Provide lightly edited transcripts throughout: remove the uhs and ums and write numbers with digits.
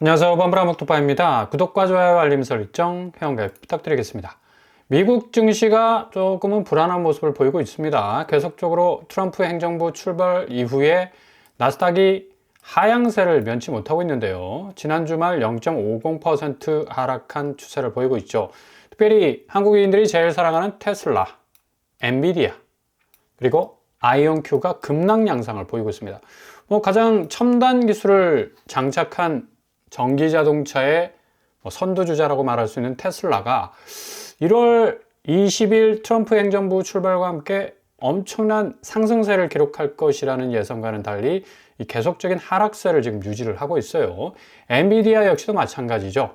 안녕하세요. 범브라목토파입니다. 구독과 좋아요, 알림 설정, 회원가입 부탁드리겠습니다. 미국 증시가 조금은 불안한 모습을 보이고 있습니다. 계속적으로 트럼프 행정부 출발 이후에 나스닥이 하향세를 면치 못하고 있는데요. 지난 주말 0.50% 하락한 추세를 보이고 있죠. 특별히 한국인들이 제일 사랑하는 테슬라, 엔비디아, 그리고 아이온큐가 급락 양상을 보이고 있습니다. 가장 첨단 기술을 장착한 전기 자동차의 선두주자라고 말할 수 있는 테슬라가 1월 20일 트럼프 행정부 출발과 함께 엄청난 상승세를 기록할 것이라는 예상과는 달리 이 계속적인 하락세를 지금 유지를 하고 있어요. 엔비디아 역시도 마찬가지죠.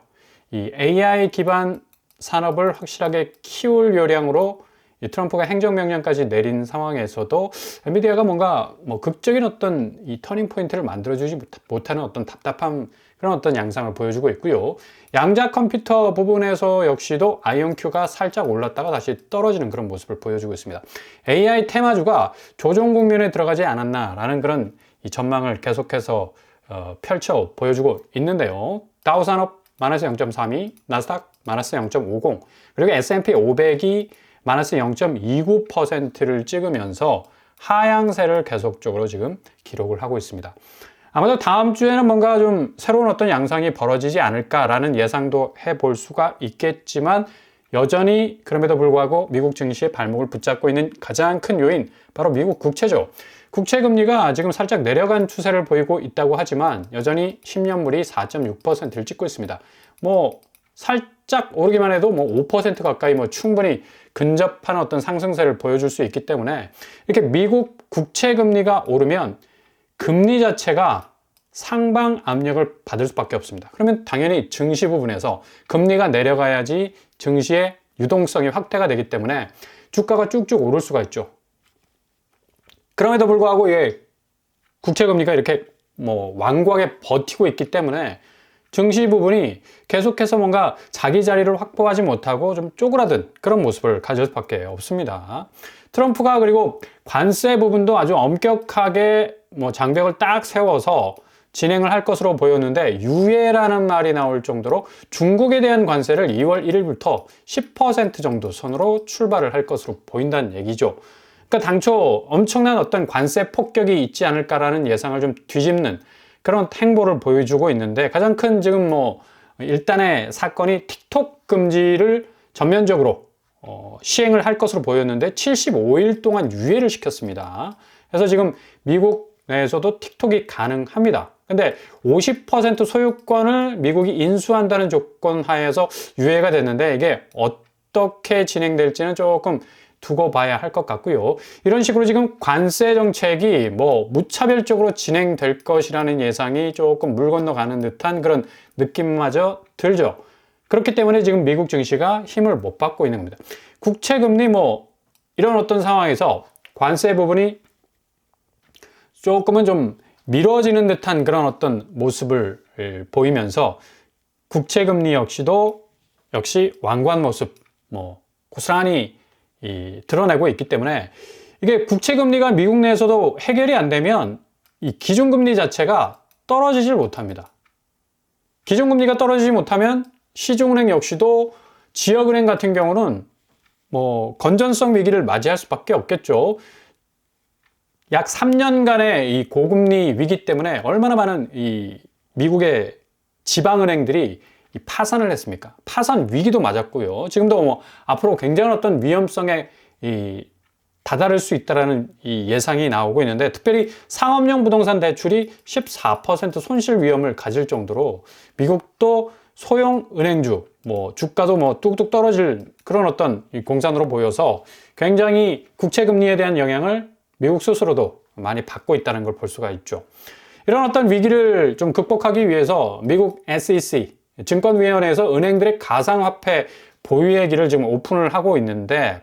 이 AI 기반 산업을 확실하게 키울 요량으로 이 트럼프가 행정명령까지 내린 상황에서도 엔비디아가 뭔가 극적인 어떤 이 터닝 포인트를 만들어주지 못하는 어떤 답답함, 그런 어떤 양상을 보여주고 있고요. 양자 컴퓨터 부분에서 역시도 아이온큐가 살짝 올랐다가 다시 떨어지는 그런 모습을 보여주고 있습니다. AI 테마주가 조정 국면에 들어가지 않았나라는 그런 이 전망을 계속해서 펼쳐 보여주고 있는데요. 다우산업 마이너스 0.32, 나스닥 마이너스 0.50, 그리고 S&P 500이 마이너스 0.29%를 찍으면서 하향세를 계속적으로 지금 기록을 하고 있습니다. 아마도 다음 주에는 뭔가 좀 새로운 어떤 양상이 벌어지지 않을까라는 예상도 해볼 수가 있겠지만, 여전히 그럼에도 불구하고 미국 증시의 발목을 붙잡고 있는 가장 큰 요인, 바로 미국 국채죠. 국채 금리가 지금 살짝 내려간 추세를 보이고 있다고 하지만 여전히 10년물이 4.6%를 찍고 있습니다. 살짝 오르기만 해도 5% 가까이 충분히 근접한 어떤 상승세를 보여줄 수 있기 때문에, 이렇게 미국 국채 금리가 오르면 금리 자체가 상방 압력을 받을 수밖에 없습니다. 그러면 당연히 증시 부분에서 금리가 내려가야지 증시의 유동성이 확대가 되기 때문에 주가가 쭉쭉 오를 수가 있죠. 그럼에도 불구하고 국채 금리가 이렇게 완고하게 버티고 있기 때문에 증시 부분이 계속해서 뭔가 자기 자리를 확보하지 못하고 좀 쪼그라든 그런 모습을 가질 수밖에 없습니다. 트럼프가 그리고 관세 부분도 아주 엄격하게 장벽을 딱 세워서 진행을 할 것으로 보였는데, 유예라는 말이 나올 정도로 중국에 대한 관세를 2월 1일부터 10% 정도 선으로 출발을 할 것으로 보인다는 얘기죠. 그러니까 당초 엄청난 어떤 관세 폭격이 있지 않을까라는 예상을 좀 뒤집는 그런 행보를 보여주고 있는데, 가장 큰 지금 일단의 사건이 틱톡 금지를 전면적으로 시행을 할 것으로 보였는데 75일 동안 유예를 시켰습니다. 그래서 지금 미국 내에서도 틱톡이 가능합니다. 근데 50% 소유권을 미국이 인수한다는 조건 하에서 유예가 됐는데, 이게 어떻게 진행될지는 조금 두고 봐야 할 것 같고요. 이런 식으로 지금 관세 정책이 무차별적으로 진행될 것이라는 예상이 조금 물 건너가는 듯한 그런 느낌마저 들죠. 그렇기 때문에 지금 미국 증시가 힘을 못 받고 있는 겁니다. 국채 금리 이런 어떤 상황에서 관세 부분이 조금은 좀 미뤄지는 듯한 그런 어떤 모습을 보이면서 국채 금리 역시 완고한 모습 고스란히 드러내고 있기 때문에, 이게 국채 금리가 미국 내에서도 해결이 안 되면 이 기준금리 자체가 떨어지질 못합니다. 기준금리가 떨어지지 못하면 시중은행 역시도 지역은행 같은 경우는 건전성 위기를 맞이할 수밖에 없겠죠. 약 3년간의 이 고금리 위기 때문에 얼마나 많은 이 미국의 지방은행들이 파산을 했습니까? 파산 위기도 맞았고요. 지금도 앞으로 굉장한 어떤 위험성에 다다를 수 있다는 이 예상이 나오고 있는데, 특별히 상업용 부동산 대출이 14% 손실 위험을 가질 정도로 미국도 소형 은행주, 주가도 뚝뚝 떨어질 그런 어떤 공산으로 보여서 굉장히 국채 금리에 대한 영향을 미국 스스로도 많이 받고 있다는 걸 볼 수가 있죠. 이런 어떤 위기를 좀 극복하기 위해서 미국 SEC, 증권위원회에서 은행들의 가상화폐 보유얘기를 지금 오픈을 하고 있는데,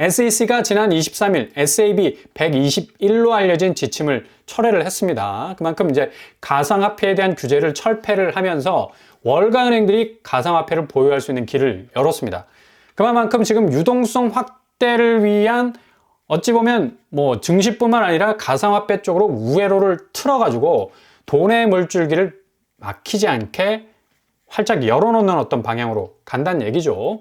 SEC가 지난 23일 SAB 121로 알려진 지침을 철회를 했습니다. 그만큼 이제 가상화폐에 대한 규제를 철폐를 하면서 월가 은행들이 가상화폐를 보유할 수 있는 길을 열었습니다. 그만큼 지금 유동성 확대를 위한 어찌 보면 증시뿐만 아니라 가상화폐 쪽으로 우회로를 틀어가지고 돈의 물줄기를 막히지 않게 활짝 열어놓는 어떤 방향으로 간다는 얘기죠.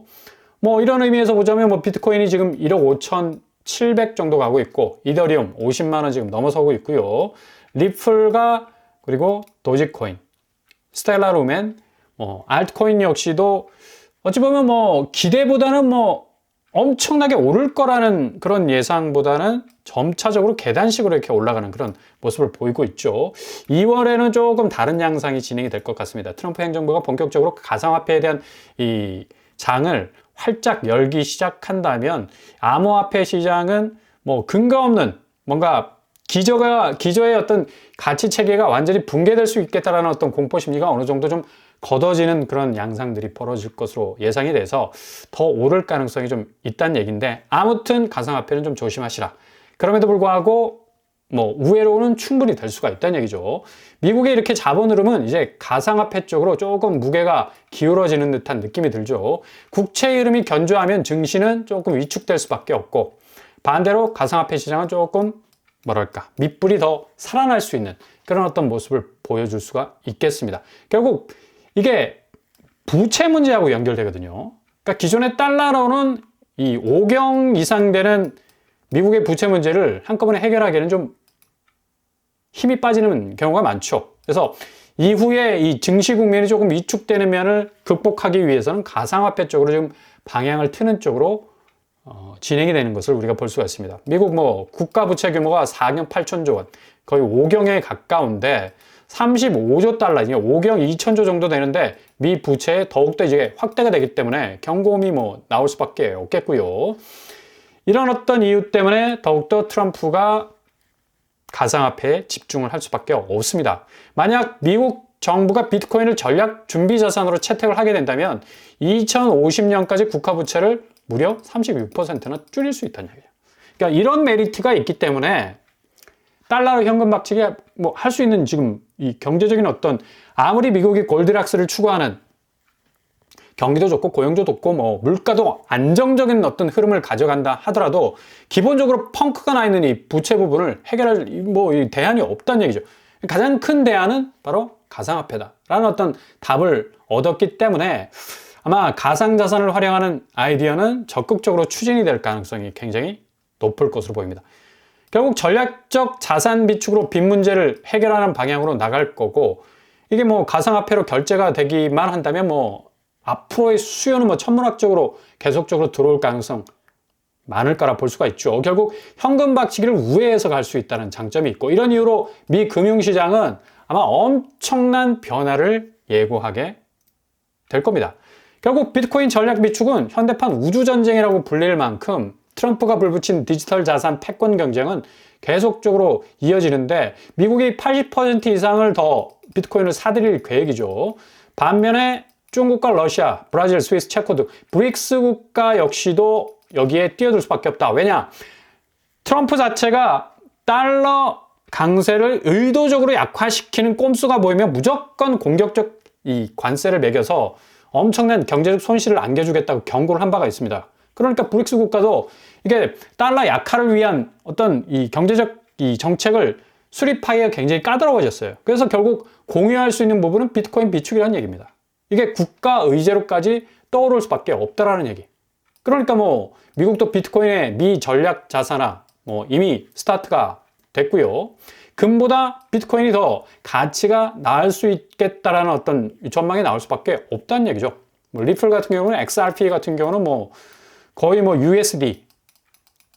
뭐 이런 의미에서 보자면 뭐 비트코인이 지금 1억 5,700 정도 가고 있고, 이더리움 50만 원 지금 넘어서고 있고요. 리플과 그리고 도지코인, 스텔라 루멘, 알트코인 역시도 어찌 보면 뭐 기대보다는 뭐 엄청나게 오를 거라는 그런 예상보다는 점차적으로 계단식으로 이렇게 올라가는 그런 모습을 보이고 있죠. 2월에는 조금 다른 양상이 진행이 될 것 같습니다. 트럼프 행정부가 본격적으로 가상화폐에 대한 이 장을 활짝 열기 시작한다면 암호화폐 시장은 뭐 근거 없는 뭔가 기저의 어떤 가치 체계가 완전히 붕괴될 수 있겠다라는 어떤 공포 심리가 어느 정도 좀 걷어지는 그런 양상들이 벌어질 것으로 예상이 돼서 더 오를 가능성이 좀 있다는 얘기인데, 아무튼 가상화폐는 좀 조심하시라. 그럼에도 불구하고 뭐 우회로는 충분히 될 수가 있다는 얘기죠. 미국의 이렇게 자본 흐름은 이제 가상화폐 쪽으로 조금 무게가 기울어지는 듯한 느낌이 들죠. 국채 흐름이 견조하면 증시는 조금 위축될 수밖에 없고, 반대로 가상화폐 시장은 조금 뭐랄까 밑불이 더 살아날 수 있는 그런 어떤 모습을 보여줄 수가 있겠습니다. 결국 이게 부채 문제하고 연결되거든요. 그러니까 기존의 달러로는 이 5경 이상 되는 미국의 부채 문제를 한꺼번에 해결하기에는 좀 힘이 빠지는 경우가 많죠. 그래서 이후에 이 증시 국면이 조금 위축되는 면을 극복하기 위해서는 가상화폐 쪽으로 좀 방향을 트는 쪽으로 진행이 되는 것을 우리가 볼 수가 있습니다. 미국 뭐 국가 부채 규모가 4경 8천조 원, 거의 5경에 가까운데 35조 달러, 5경 2천조 정도 되는데 미 부채에 더욱더 이제 확대가 되기 때문에 경고음이 뭐 나올 수밖에 없겠고요. 이런 어떤 이유 때문에 더욱더 트럼프가 가상화폐에 집중을 할 수밖에 없습니다. 만약 미국 정부가 비트코인을 전략 준비 자산으로 채택을 하게 된다면 2050년까지 국가 부채를 무려 36%나 줄일 수 있다는 얘기예요. 그러니까 이런 메리트가 있기 때문에 달러로 현금 박치기 뭐 할 수 있는 지금 이 경제적인 어떤, 아무리 미국이 골드락스를 추구하는 경기도 좋고 고용도 좋고 뭐 물가도 안정적인 어떤 흐름을 가져간다 하더라도 기본적으로 펑크가 나 있는 이 부채 부분을 해결할 뭐 이 대안이 없다는 얘기죠. 가장 큰 대안은 바로 가상화폐다라는 어떤 답을 얻었기 때문에 아마 가상자산을 활용하는 아이디어는 적극적으로 추진이 될 가능성이 굉장히 높을 것으로 보입니다. 결국 전략적 자산 비축으로 빚 문제를 해결하는 방향으로 나갈 거고, 이게 뭐 가상화폐로 결제가 되기만 한다면 뭐 앞으로의 수요는 뭐 천문학적으로 계속적으로 들어올 가능성 많을 거라 볼 수가 있죠. 결국 현금 박치기를 우회해서 갈 수 있다는 장점이 있고, 이런 이유로 미 금융시장은 아마 엄청난 변화를 예고하게 될 겁니다. 결국 비트코인 전략 비축은 현대판 우주전쟁이라고 불릴 만큼 트럼프가 불붙인 디지털 자산 패권 경쟁은 계속적으로 이어지는데, 미국이 80% 이상을 더 비트코인을 사들일 계획이죠. 반면에 중국과 러시아, 브라질, 스위스, 체코 등 브릭스 국가 역시도 여기에 뛰어들 수밖에 없다. 왜냐? 트럼프 자체가 달러 강세를 의도적으로 약화시키는 꼼수가 보이면 무조건 공격적 이 관세를 매겨서 엄청난 경제적 손실을 안겨주겠다고 경고를 한 바가 있습니다. 그러니까 브릭스 국가도 이게 달러 약화를 위한 어떤 이 경제적 이 정책을 수립하기가 굉장히 까다로워졌어요. 그래서 결국 공유할 수 있는 부분은 비트코인 비축이라는 얘기입니다. 이게 국가 의제로까지 떠오를 수밖에 없다라는 얘기. 그러니까 뭐 미국도 비트코인의 미 전략 자산화 뭐 이미 스타트가 됐고요. 금보다 비트코인이 더 가치가 나을 수 있겠다라는 어떤 전망이 나올 수밖에 없다는 얘기죠. 뭐 리플 같은 경우는 XRP 같은 경우는 뭐 거의 뭐 USD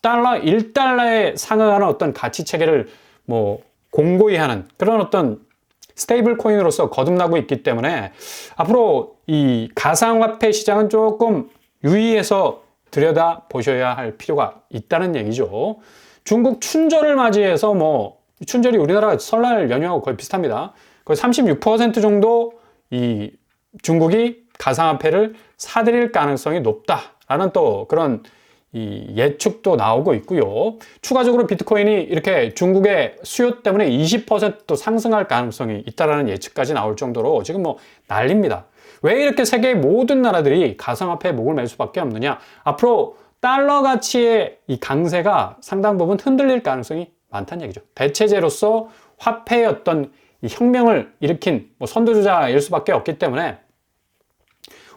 달러 1달러에 상응하는 어떤 가치 체계를 뭐 공고히 하는 그런 어떤 스테이블 코인으로서 거듭나고 있기 때문에 앞으로 이 가상화폐 시장은 조금 유의해서 들여다 보셔야 할 필요가 있다는 얘기죠. 중국 춘절을 맞이해서 뭐 춘절이 우리나라 설날 연휴하고 거의 비슷합니다. 거의 36% 정도 이 중국이 가상화폐를 사들일 가능성이 높다라는 또 그런 이 예측도 나오고 있고요. 추가적으로 비트코인이 이렇게 중국의 수요 때문에 20% 상승할 가능성이 있다라는 예측까지 나올 정도로 지금 뭐 난립니다. 왜 이렇게 세계의 모든 나라들이 가상화폐에 목을 맬 수밖에 없느냐? 앞으로 달러 가치의 이 강세가 상당 부분 흔들릴 가능성이 많다는 얘기죠. 대체제로서 화폐의 어떤 이 혁명을 일으킨 뭐 선두주자일 수밖에 없기 때문에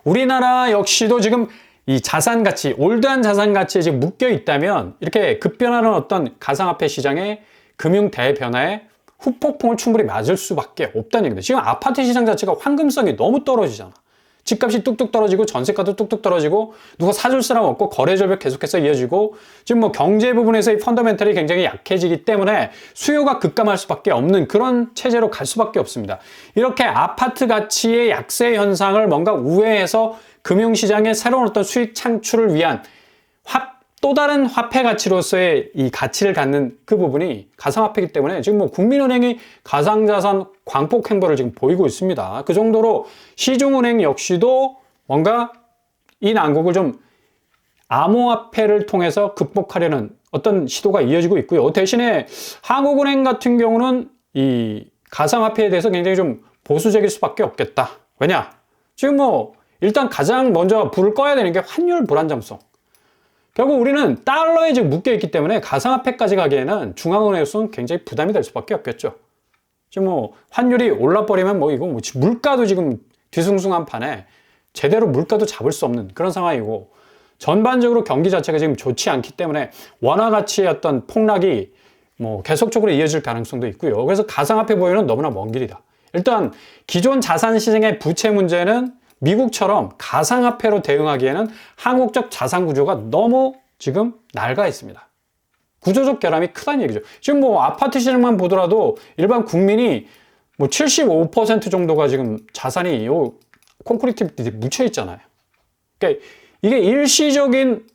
우리나라 역시도 지금 이 자산 가치, 올드한 자산 가치에 지금 묶여 있다면 이렇게 급변하는 어떤 가상화폐 시장의 금융 대변화에 후폭풍을 충분히 맞을 수밖에 없다는 얘기입니다. 지금 아파트 시장 자체가 황금성이 너무 떨어지잖아. 집값이 뚝뚝 떨어지고 전세가도 뚝뚝 떨어지고 누가 사줄 사람 없고 거래 절벽 계속해서 이어지고 지금 뭐 경제 부분에서의 펀더멘털이 굉장히 약해지기 때문에 수요가 급감할 수밖에 없는 그런 체제로 갈 수밖에 없습니다. 이렇게 아파트 가치의 약세 현상을 뭔가 우회해서 금융시장의 새로운 어떤 수익 창출을 위한 또 다른 화폐 가치로서의 이 가치를 갖는 그 부분이 가상화폐이기 때문에 지금 뭐 국민은행이 가상자산 광폭 행보를 지금 보이고 있습니다. 그 정도로 시중은행 역시도 뭔가 이 난국을 좀 암호화폐를 통해서 극복하려는 어떤 시도가 이어지고 있고요. 대신에 한국은행 같은 경우는 이 가상화폐에 대해서 굉장히 좀 보수적일 수밖에 없겠다. 왜냐? 지금 뭐 일단 가장 먼저 불을 꺼야 되는 게 환율 불안정성. 결국 우리는 달러에 지금 묶여있기 때문에 가상화폐까지 가기에는 중앙은행으로서는 굉장히 부담이 될 수밖에 없겠죠. 지금 뭐 환율이 올라버리면 뭐 이거 뭐 물가도 지금 뒤숭숭한 판에 제대로 물가도 잡을 수 없는 그런 상황이고 전반적으로 경기 자체가 지금 좋지 않기 때문에 원화 가치의 어떤 폭락이 뭐 계속적으로 이어질 가능성도 있고요. 그래서 가상화폐 보유는 너무나 먼 길이다. 일단 기존 자산 시장의 부채 문제는 미국처럼 가상화폐로 대응하기에는 한국적 자산 구조가 너무 지금 낡아 있습니다. 구조적 결함이 크다는 얘기죠. 지금 뭐 아파트 시장만 보더라도 일반 국민이 뭐 75% 정도가 지금 자산이 요 콘크리트 밑에 묻혀 있잖아요. 그러니까 이게 일시적인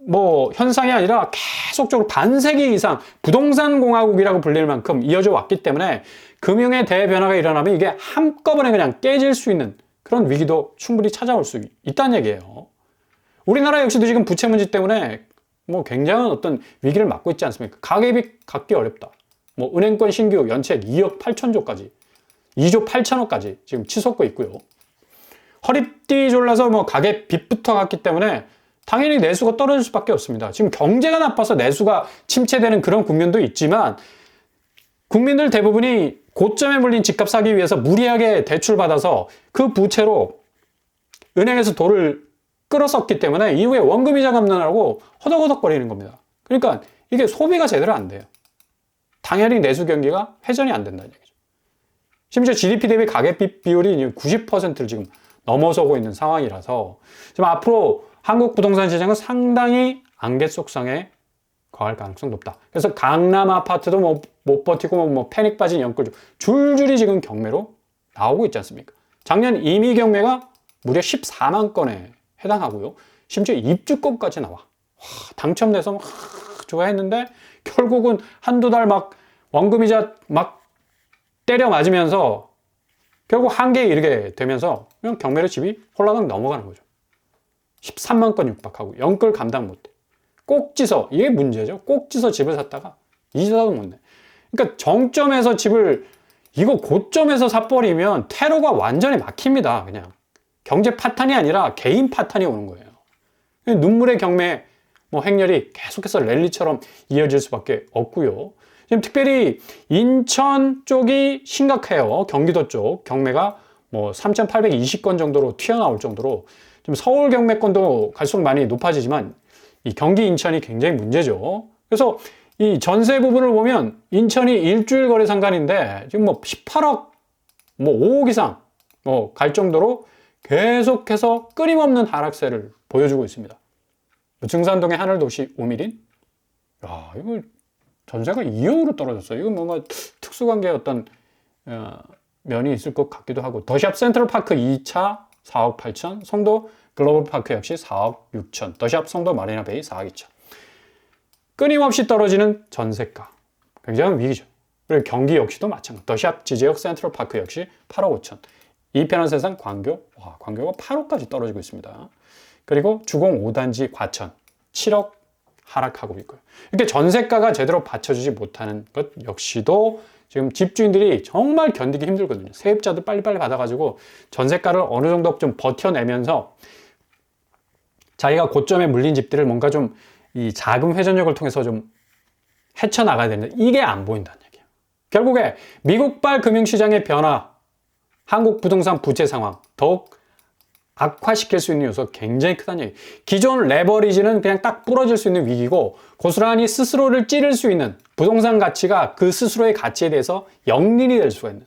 뭐 현상이 아니라 계속적으로 반세기 이상 부동산 공화국이라고 불릴 만큼 이어져 왔기 때문에 금융의 대변화가 일어나면 이게 한꺼번에 그냥 깨질 수 있는 그런 위기도 충분히 찾아올 수 있다는 얘기예요. 우리나라 역시도 지금 부채 문제 때문에 뭐 굉장한 어떤 위기를 맞고 있지 않습니까? 가계비 갚기 어렵다. 뭐 은행권 신규 연체액 2억 8천조까지, 2조 8천억까지 지금 치솟고 있고요. 허리띠 졸라서 뭐 가계 빚부터 갔기 때문에 당연히 내수가 떨어질 수밖에 없습니다. 지금 경제가 나빠서 내수가 침체되는 그런 국면도 있지만 국민들 대부분이 고점에 물린 집값 사기 위해서 무리하게 대출받아서 그 부채로 은행에서 돈을 끌어썼기 때문에 이후에 원금이자 갚느라고 허덕허덕거리는 겁니다. 그러니까 이게 소비가 제대로 안 돼요. 당연히 내수 경기가 회전이 안 된다는 얘기죠. 심지어 GDP 대비 가계빚 비율이 90%를 지금 넘어서고 있는 상황이라서 지금 앞으로 한국 부동산 시장은 상당히 안개 속성에 거할 가능성이 높다. 그래서 강남 아파트도 뭐 못 버티고 뭐 패닉 빠진 연끌 줄줄이 지금 경매로 나오고 있지 않습니까? 작년 임의 경매가 무려 14만 건에 해당하고요. 심지어 입주권까지 나와. 당첨돼서 막 좋아했는데 결국은 한두 달 막 원금이자 막 때려 맞으면서 결국 한계에 이르게 되면서 그냥 경매로 집이 홀라당 넘어가는 거죠. 13만 건 육박하고 연끌 감당 못해. 꼭지서, 이게 문제죠. 꼭지서 집을 샀다가 이자도 못 내. 그러니까 정점에서 집을 이거 고점에서 사버리면 테러가 완전히 막힙니다. 그냥 경제 파탄이 아니라 개인 파탄이 오는 거예요. 눈물의 경매 뭐 행렬이 계속해서 랠리처럼 이어질 수밖에 없고요. 지금 특별히 인천 쪽이 심각해요. 경기도 쪽 경매가 뭐 3,820건 정도로 튀어나올 정도로 지금 서울 경매권도 갈수록 많이 높아지지만 이 경기 인천이 굉장히 문제죠. 그래서 이 전세 부분을 보면 인천이 일주일 거래 상간인데 지금 뭐 18억, 뭐 5억 이상 뭐 갈 정도로 계속해서 끊임없는 하락세를 보여주고 있습니다. 증산동의 하늘도시 우미린, 야 이거 전세가 2억으로 떨어졌어요. 이거 뭔가 특수관계의 어떤 면이 있을 것 같기도 하고, 더샵 센트럴파크 2차 4억 8천, 송도 글로벌파크 역시 4억 6천, 더샵 송도 마리나베이 4억 2천. 끊임없이 떨어지는 전세가, 굉장한 위기죠. 그리고 경기 역시도 마찬가지. 더샵 지제역 센트럴파크 역시 8억 5천. 이편한 세상 광교, 광교가 8억까지 떨어지고 있습니다. 그리고 주공 5단지 과천 7억 하락하고 있고요. 이렇게 전세가가 제대로 받쳐주지 못하는 것 역시도 지금 집주인들이 정말 견디기 힘들거든요. 세입자도 빨리빨리 받아가지고 전세가를 어느 정도 좀 버텨내면서 자기가 고점에 물린 집들을 뭔가 좀 이 자금 회전력을 통해서 좀 헤쳐나가야 되는데 이게 안 보인다는 얘기예요. 결국에 미국발 금융시장의 변화, 한국 부동산 부채 상황 더욱 악화시킬 수 있는 요소가 굉장히 크다는 얘기. 기존 레버리지는 그냥 딱 부러질 수 있는 위기고 고스란히 스스로를 찌를 수 있는 부동산 가치가 그 스스로의 가치에 대해서 역린이 될 수가 있는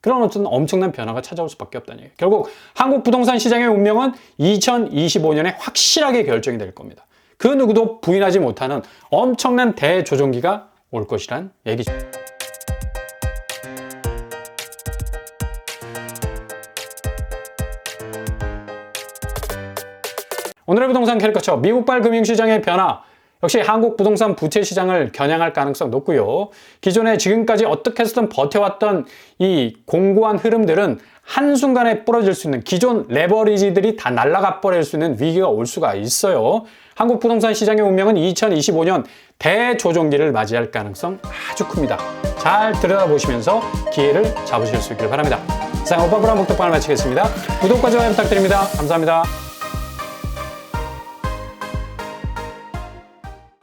그런 어떤 엄청난 변화가 찾아올 수밖에 없다는 얘기예요. 결국 한국 부동산 시장의 운명은 2025년에 확실하게 결정이 될 겁니다. 그 누구도 부인하지 못하는 엄청난 대조정기가 올 것이란 얘기죠. 오늘의 부동산 캐릭터처 미국발 금융시장의 변화, 역시 한국 부동산 부채 시장을 겨냥할 가능성 높고요. 기존에 지금까지 어떻게 해서든 버텨왔던 이 공고한 흐름들은 한순간에 부러질 수 있는 기존 레버리지들이 다 날아가 버릴 수 있는 위기가 올 수가 있어요. 한국 부동산 시장의 운명은 2025년 대조정기를 맞이할 가능성 아주 큽니다. 잘 들여다보시면서 기회를 잡으실 수 있길 바랍니다. 이상 오빠브라 목덕방을 마치겠습니다. 구독과 좋아요 부탁드립니다. 감사합니다.